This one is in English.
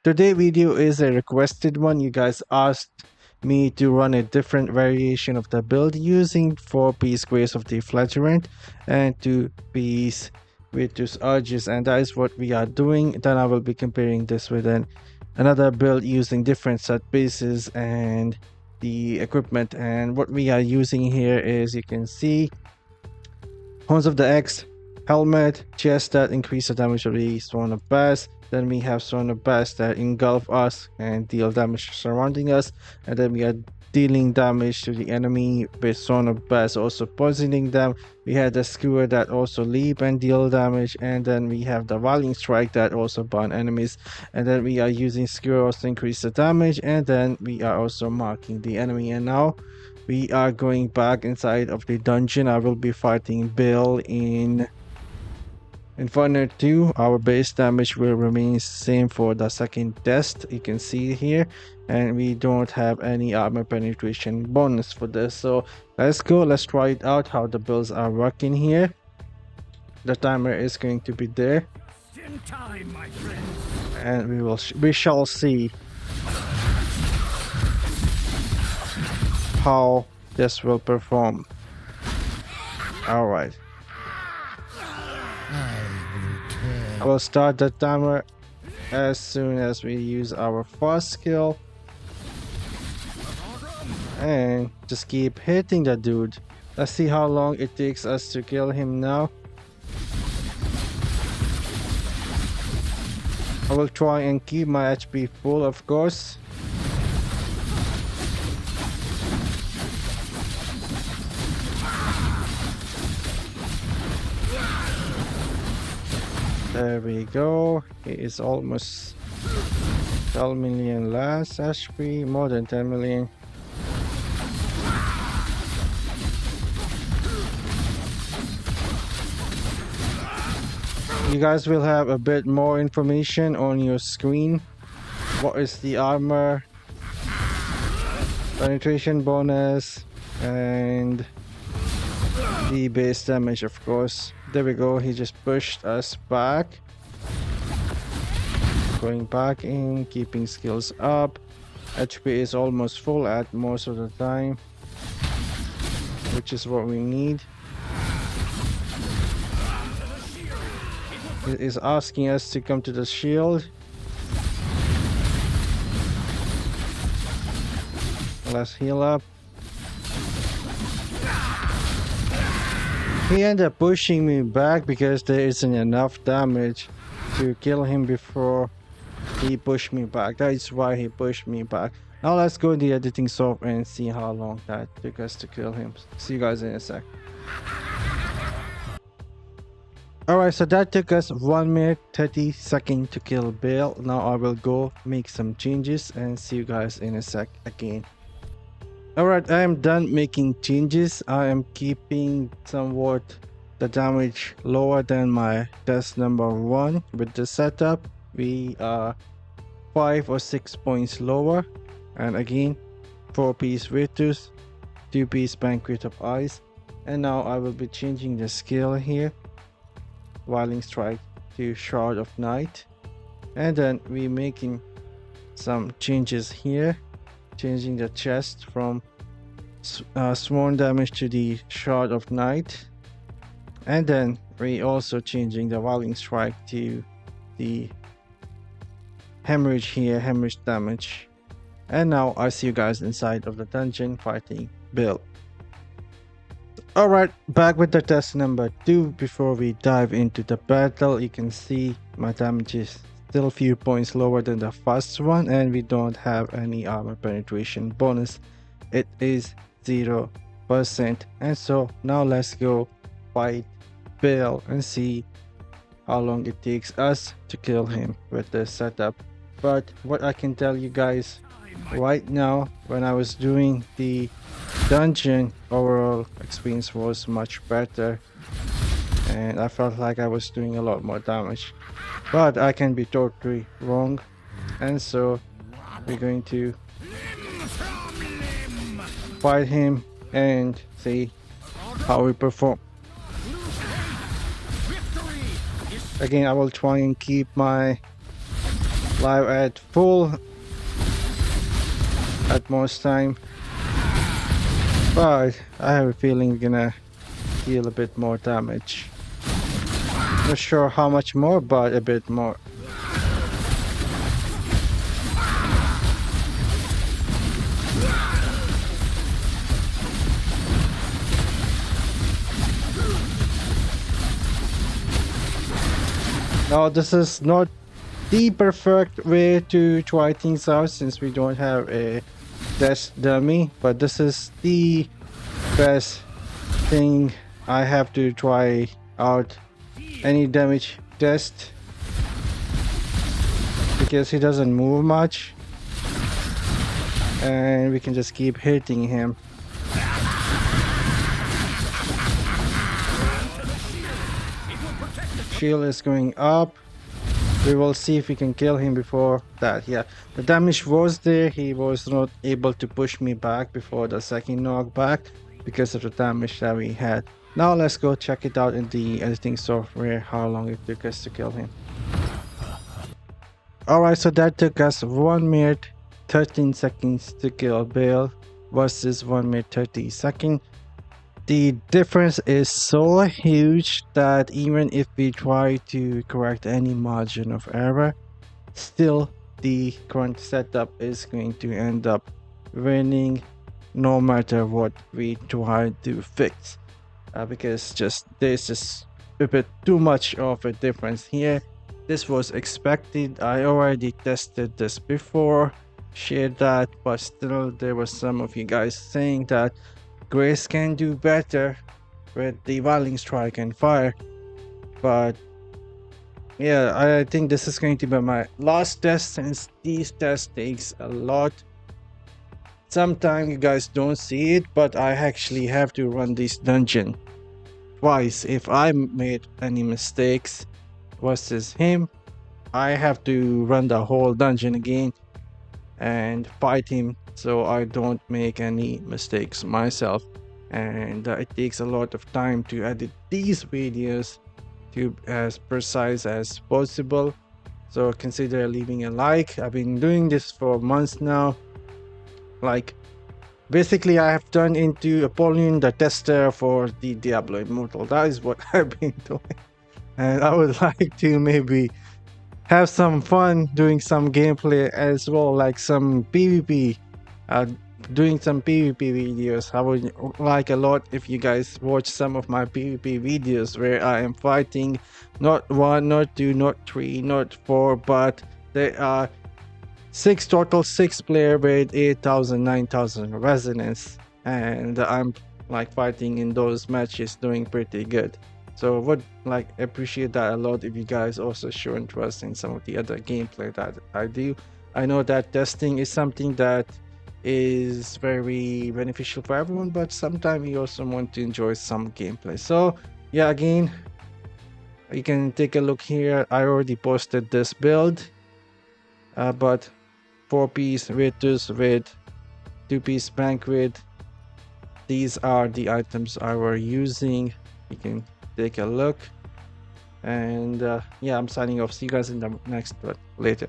Today video is a requested one. You guys asked me to run a different variation of the build using 4-piece Grace of the Flagellant and 2-piece Vithus Urges, and that is what we are doing. Then I will be comparing this with another build using different set pieces and the equipment. And what we are using here is, you can see, Horns of the X, helmet, chest that increase the damage of the Sworn of Bass. Then we have Sworn of Bass that engulf us and deal damage surrounding us. And then we are dealing damage to the enemy with Sworn of Bass, also poisoning them. We had the Skewer that also leap and deal damage. And then we have the Walling Strike that also burn enemies. And then we are using Skewer also to increase the damage. And then we are also marking the enemy. And now we are going back inside of the dungeon. I will be fighting Bill in Inferno 2. Our base damage will remain same for the second test, you can see here, and we don't have any armor penetration bonus for this. So let's go, let's try it out how the builds are working here. The timer is going to be there, In time, my friends. and we shall see how this will perform. All right, I will start the timer as soon as we use our first skill, and just keep hitting the dude. Let's see how long it takes us to kill him now. I will try and keep my HP full, of course. There we go. He is almost 12 million less HP, more than 10 million. You guys will have a bit more information on your screen. What is the armor, penetration bonus, and the base damage, of course. There we go, he just pushed us back. Going back in, keeping skills up. HP is almost full at most of the time, which is what we need. It is asking us to come to the shield. Let's heal up. He ended up pushing me back because there isn't enough damage to kill him before he pushed me back. That is why he pushed me back. Now let's go in the editing software and see how long that took us to kill him. See you guys in a sec. Alright, so that took us 1 minute 30 seconds to kill Bill. Now I will go make some changes and see you guys in a sec again. Alright, I am done making changes. I am keeping somewhat the damage lower than my test number 1. With the setup, we are 5 or 6 points lower. And again, 4-piece Vithus, 2-piece Banquet of Ice. And now I will be changing the skill here. Walling Strike to Shroud of Night. And then we making some changes here. Changing the chest from sworn damage to the Shroud of Night, and then we also changing the Walling Strike to the hemorrhage here, hemorrhage damage. And now I see you guys inside of the dungeon fighting Bill. Alright, back with the test number 2. Before we dive into the battle, you can see my damage is still a few points lower than the first one, and we don't have any armor penetration bonus. It is 0%. And so now let's go fight Bill and see how long it takes us to kill him with this setup. But what I can tell you guys right now, when I was doing the dungeon, overall experience was much better, and I felt like I was doing a lot more damage. But I can be totally wrong, and so we're going to fight him and see how we perform. Again, I will try and keep my live at full at most time, but I have a feeling we're gonna deal a bit more damage. Not sure how much more, but a bit more. Now this is not the perfect way to try things out since we don't have a test dummy, but this is the best thing I have to try out any damage test because he doesn't move much and we can just keep hitting him. Shield is going up. We will see if we can kill him before that. Yeah, the damage was there. He was not able to push me back before the second knockback because of the damage that we had. Now let's go check it out in the editing software, how long it took us to kill him. Alright, so that took us 1 minute 13 seconds to kill Bale versus 1 minute 30 seconds. The difference is so huge that even if we try to correct any margin of error, still the current setup is going to end up winning no matter what we try to fix. Because there's just a bit too much of a difference here. This was expected. I already tested this before, shared that, but still there was some of you guys saying that Grace can do better with the Viling Strike and Fire. But yeah, I think this is going to be my last test since these tests takes a lot. Sometimes you guys don't see it, but I actually have to run this dungeon twice. If I made any mistakes versus him, I have to run the whole dungeon again and fight him so I don't make any mistakes myself. And it takes a lot of time to edit these videos to as precise as possible. So consider leaving a like. I've been doing this for months now. Like basically I have turned into Apollyon the tester for the Diablo Immortal. That is what I've been doing. And I would like to maybe have some fun doing some gameplay as well, like some PvP, doing some PvP videos. I would like a lot if you guys watch some of my PvP videos where I am fighting not 1, not 2, not 3, not 4, but there are 6 total, 6 player with 8,000, 9,000 resonance, and I'm like fighting in those matches doing pretty good. So would like appreciate that a lot if you guys also show interest in some of the other gameplay that I do. I know that testing is something that is very beneficial for everyone, but sometimes you also want to enjoy some gameplay. So yeah, again, you can take a look here. I already posted this build, but 4-piece Vithus with 2-piece Banquet. These are the items I were using. You can take a look, and yeah, I'm signing off. See you guys in the next one later.